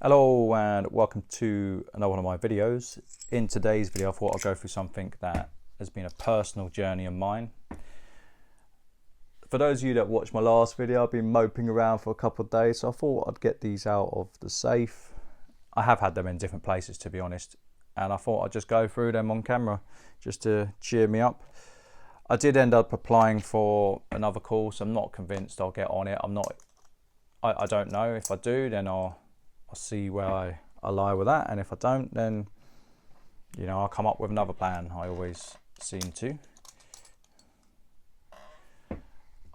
Hello and welcome to another one of my videos. In today's video I thought I'd go through something that has been a personal journey of mine. For those of you that watched my last video, I've been moping around for a couple of days, so I thought I'd get these out of the safe. I have had them in different places, to be honest, and I thought I'd just go through them on camera just to cheer me up. I did end up applying for another course. I'm not convinced I'll get on it. I don't know. If I do, then I'll see where I lie with that, and if I don't, then I'll come up with another plan. I always seem to.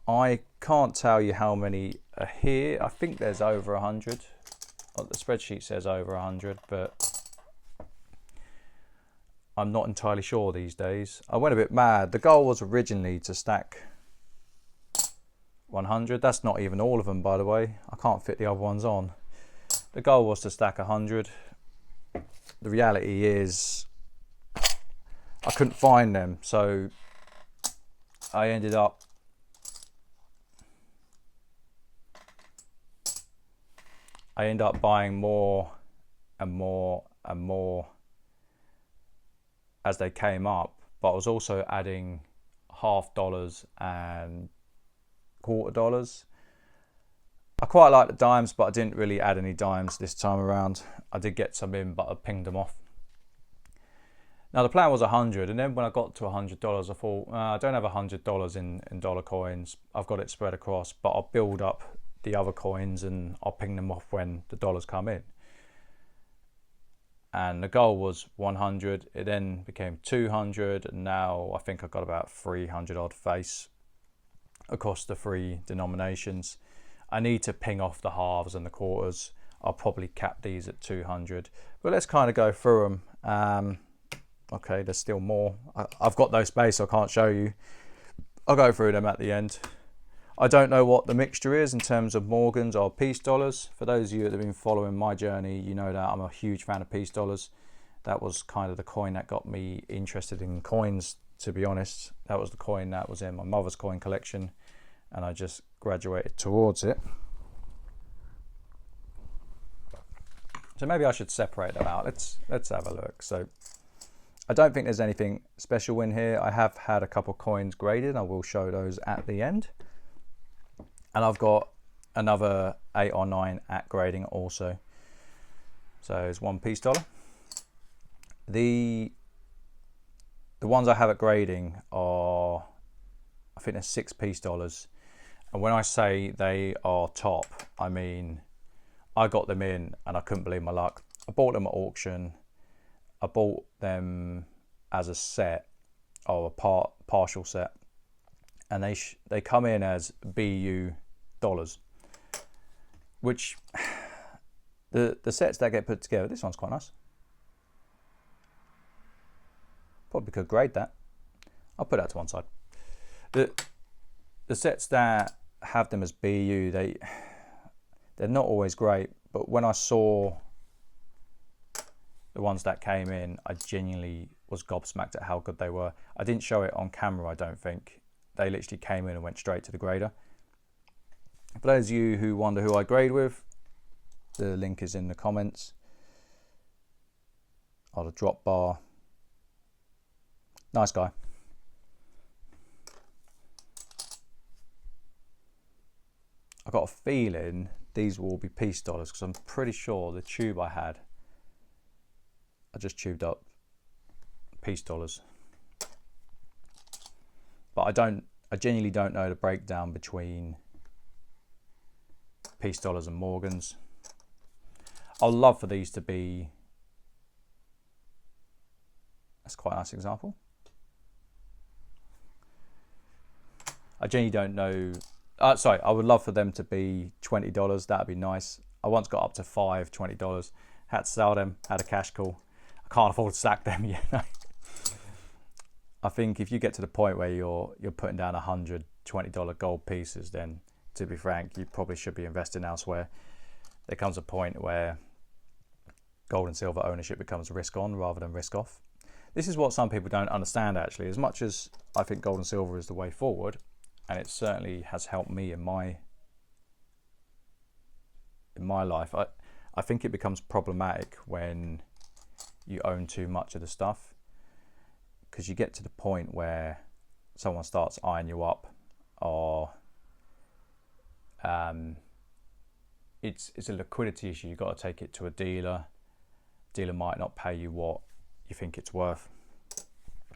I can't tell you how many are here. I think there's over 100. The spreadsheet says over 100, but I'm not entirely sure these days. I went a bit mad. The goal was originally to stack 100. That's not even all of them, by the way. I can't fit the other ones on. The goal was to stack 100. The reality is I couldn't find them, so I ended up buying more and more and more as they came up, but I was also adding $half and $quarter. I quite like the dimes, but I didn't really add any dimes this time around. I did get some in, but I pinged them off. Now the plan was 100, and then when I got to $100, I thought, I don't have $100 in dollar coins. I've got it spread across, but I'll build up the other coins and I'll ping them off when the dollars come in. And the goal was 100. It then became 200, and now I think I've got about 300 odd face across the three denominations. I need to ping off the halves and the quarters. I'll probably cap these at 200, but let's kind of go through them. Okay, there's still more. I've got no space, so I can't show you. I'll go through them at the end. I don't know what the mixture is in terms of Morgans or peace dollars. For those of you that have been following my journey, you know that I'm a huge fan of peace dollars. That was kind of the coin that got me interested in coins, to be honest. That was the coin that was in my mother's coin collection, and I just graduated towards it. So maybe I should separate them out. Let's have a look. So I don't think there's anything special in here. I have had a couple coins graded. I will show those at the end. And I've got another 8 or 9 at grading also. So it's one peace dollar. The ones I have at grading are, I think they're 6 peace dollars. And when I say they are top, I mean, I got them in and I couldn't believe my luck. I bought them at auction. I bought them as a set, or a partial set. And they come in as BU dollars, which the sets that get put together, this one's quite nice. Probably could grade that. I'll put that to one side. The sets that have them as BU, they're not always great, but when I saw the ones that came in, I genuinely was gobsmacked at how good they were. I didn't show it on camera, I don't think. They literally came in and went straight to the grader. For those of you who wonder who I grade with, the link is in the comments. Or the drop bar. Nice guy. I got a feeling these will all be peace dollars, because I'm pretty sure the tube I just tubed up peace dollars. But I genuinely don't know the breakdown between peace dollars and Morgans. I'd love for these to be, that's quite a nice example. I genuinely don't know. Sorry, I would love for them to be $20. That'd be nice. I once got up to $20. Had to sell them, had a cash call. I can't afford to stack them yet. I think if you get to the point where you're putting down $120 gold pieces, then to be frank, you probably should be investing elsewhere. There comes a point where gold and silver ownership becomes risk on rather than risk off. This is what some people don't understand, actually. As much as I think gold and silver is the way forward, and it certainly has helped me in my life, I think it becomes problematic when you own too much of the stuff, because you get to the point where someone starts eyeing you up, or it's a liquidity issue. You've got to take it to a dealer. Dealer might not pay you what you think it's worth.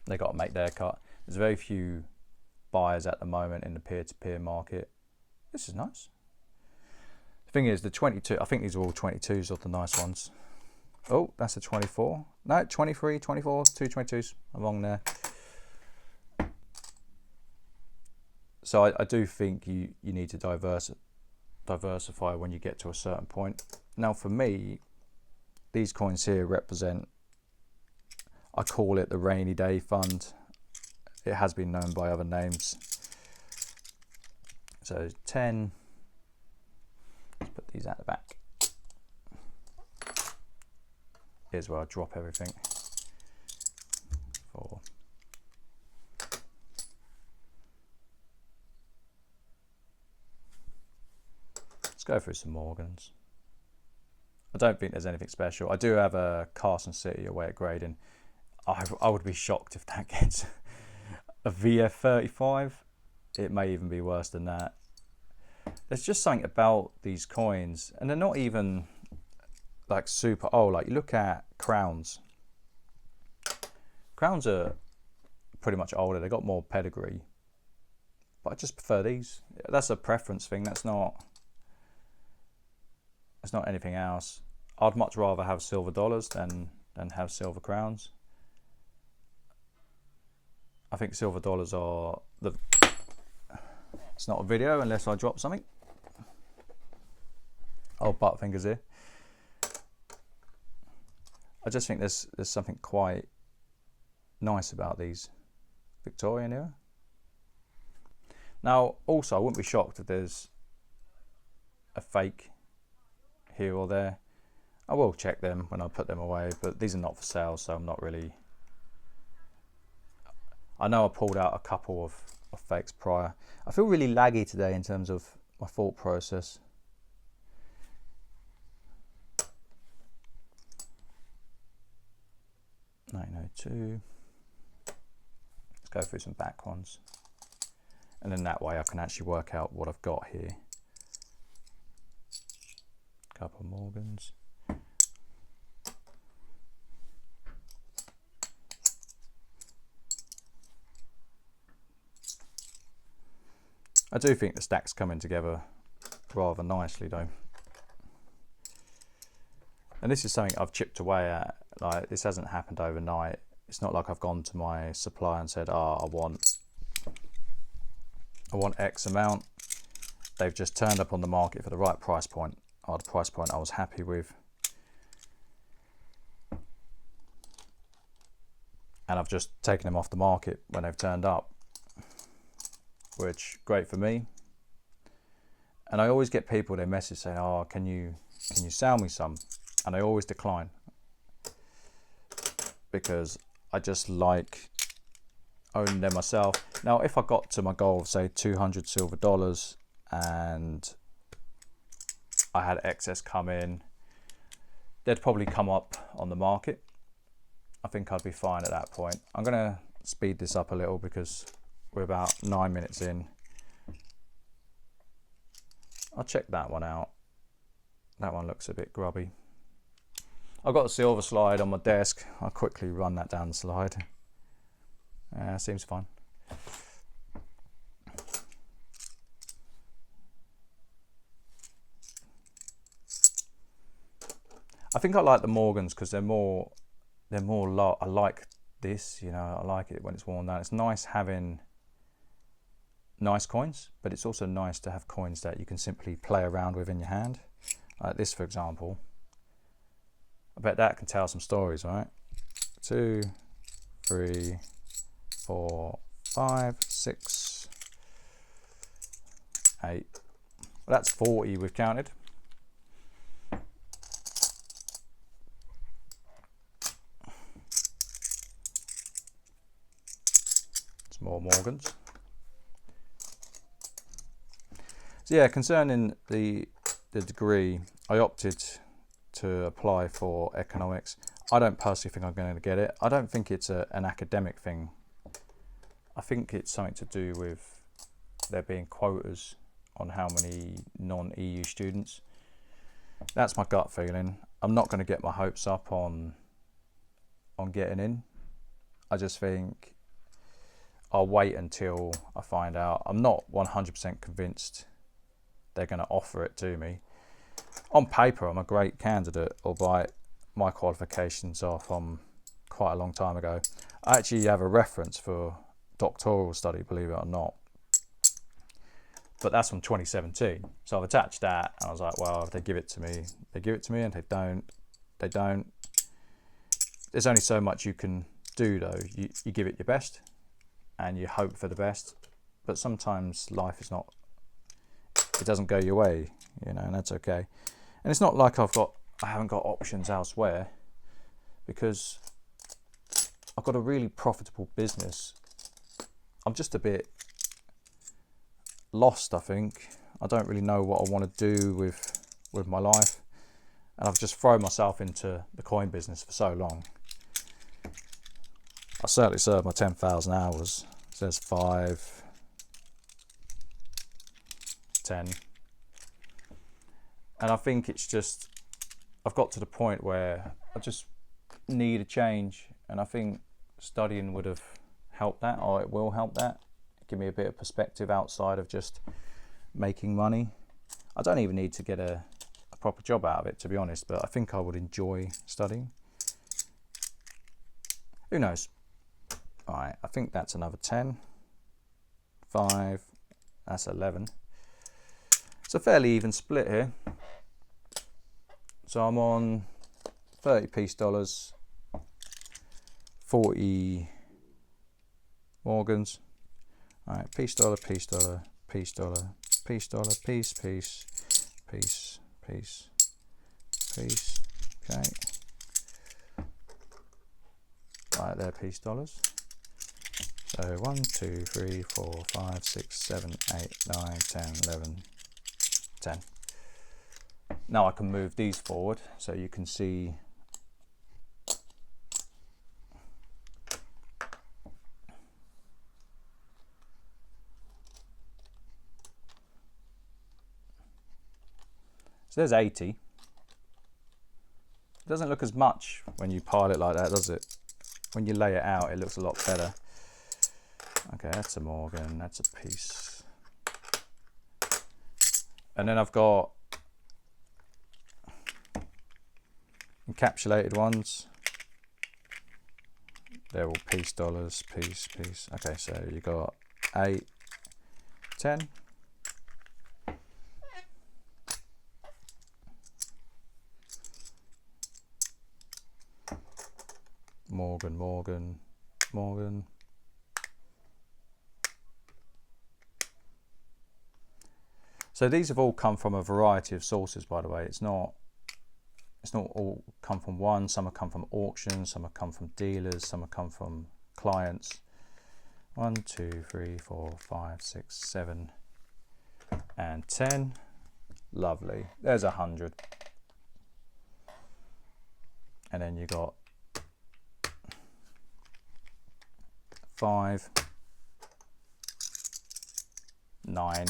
They got to make their cut. There's very few buyers at the moment in the peer-to-peer market. This is nice. The thing is, the 22, I think these are all 22s of the nice ones. Oh, that's a 24. No, 23, 24, two 22s along there. So I do think you need to diversify when you get to a certain point. Now for me, these coins here represent, I call it the rainy day fund. It has been known by other names. So 10, let's put these at the back. Here's where I drop everything. 4. Let's go through some Morgans. I don't think there's anything special. I do have a Carson City away at grading. I would be shocked if that gets a VF35. It may even be worse than that. There's just something about these coins, and they're not even like super old. Like you look at crowns. Crowns are pretty much older. They got more pedigree, but I just prefer these. That's a preference thing. That's not anything else. I'd much rather have silver dollars than have silver crowns. I think silver dollars are the. It's not a video unless I drop something. Oh, butt fingers here. I just think there's something quite nice about these Victorian era. Now, also, I wouldn't be shocked if there's a fake here or there. I will check them when I put them away, but these are not for sale, so I'm not really. I know I pulled out a couple of fakes prior. I feel really laggy today in terms of my thought process. $1902. Let's go through some back ones, and then that way I can actually work out what I've got here. Couple of Morgans. I do think the stack's coming together rather nicely though. And this is something I've chipped away at. Like, this hasn't happened overnight. It's not like I've gone to my supplier and said, oh, I want X amount. They've just turned up on the market for the right price point, or the price point I was happy with. And I've just taken them off the market when they've turned up, which great for me. And I always get people, their message saying, oh, can you sell me some? And I always decline, because I just like owning them myself. Now, if I got to my goal of say 200 silver dollars and I had excess come in, they'd probably come up on the market. I think I'd be fine at that point. I'm gonna speed this up a little because we're about 9 minutes in. I'll check that one out. That one looks a bit grubby. I've got a silver slide on my desk. I'll quickly run that down the slide. Seems fine. I think I like the Morgans because they're more I like this, you know, I like it when it's worn down. It's nice having nice coins, but it's also nice to have coins that you can simply play around with in your hand. Like this, for example. I bet that can tell some stories, right? 2, 3, 4, 5, 6, 8. Well, that's 40 we've counted. Some more Morgans. So yeah, concerning the degree, I opted to apply for economics. I don't personally think I'm going to get it. I don't think it's an academic thing. I think it's something to do with there being quotas on how many non-EU students. That's my gut feeling. I'm not going to get my hopes up on getting in. I just think I'll wait until I find out. I'm not 100% convinced they're going to offer it to me. On paper, I'm a great candidate, albeit my qualifications are from quite a long time ago. I actually have a reference for doctoral study, believe it or not. But that's from 2017. So I've attached that, and I was like, well, if they give it to me, they give it to me, and they don't. There's only so much you can do, though. You give it your best, and you hope for the best. But sometimes life is not, it doesn't go your way, you know, and that's okay. And it's not like I haven't got options elsewhere, because I've got a really profitable business. I'm just a bit lost, I think. I don't really know what I want to do with my life, and I've just thrown myself into the coin business for so long. I certainly served my 10,000 hours. It says 5, 10, and I think it's just, I've got to the point where I just need a change, and I think studying would have helped that, or it will help that. Give me a bit of perspective outside of just making money. I don't even need to get a proper job out of it, to be honest, but I think I would enjoy studying. Who knows? All right, I think that's another 10. 5, that's 11. It's a fairly even split here. So I'm on 30 piece dollars, 40 Morgans. All right, piece dollar, piece dollar, piece dollar, piece dollar, piece, piece, piece, piece, piece. Okay. Right there, piece dollars. So 1, 2, 3, 4, 5, 6, 7, 8, 9, 10, 11, 10. Now I can move these forward so you can see so there's 80. It doesn't look as much when you pile it like that, does it? When you lay it out, it looks a lot better. Okay, that's a Morgan, that's a piece. And then I've got encapsulated ones. They're all piece dollars, piece, piece. Okay, so you got 8, 10. Morgan, Morgan, Morgan. So these have all come from a variety of sources, by the way. It's not all come from one. Some have come from auctions, some have come from dealers, some have come from clients. 1, 2, 3, 4, 5, 6, 7, and 10. Lovely. There's 100. And then you got 5, 9.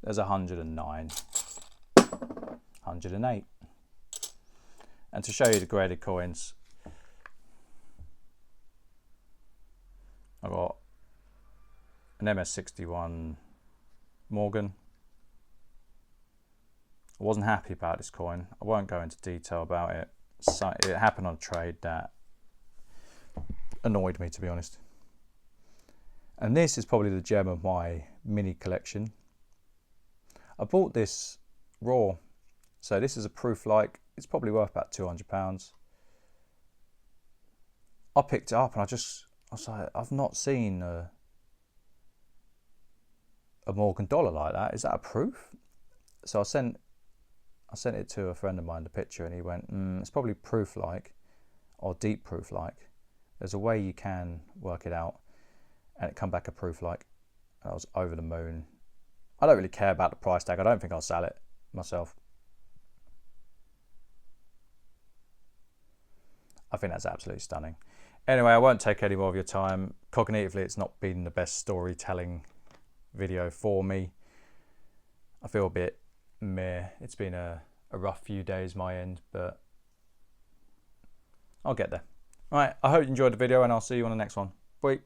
There's 109, 108. And to show you the graded coins, I've got an MS61 Morgan. I wasn't happy about this coin. I won't go into detail about it. So it happened on a trade that annoyed me, to be honest. And this is probably the gem of my mini collection. I bought this raw, so this is a proof like. It's probably worth about £200. I picked it up and I was like, I've not seen a Morgan dollar like that. Is that a proof? So I sent it to a friend of mine, the picture, and he went, it's probably proof like, or deep proof like. There's a way you can work it out, and it come back a proof like. I was over the moon. I don't really care about the price tag. I don't think I'll sell it myself. I think that's absolutely stunning. Anyway, I won't take any more of your time. Cognitively, it's not been the best storytelling video for me. I feel a bit meh. It's been a rough few days my end, but I'll get there. All right, I hope you enjoyed the video, and I'll see you on the next one. Bye.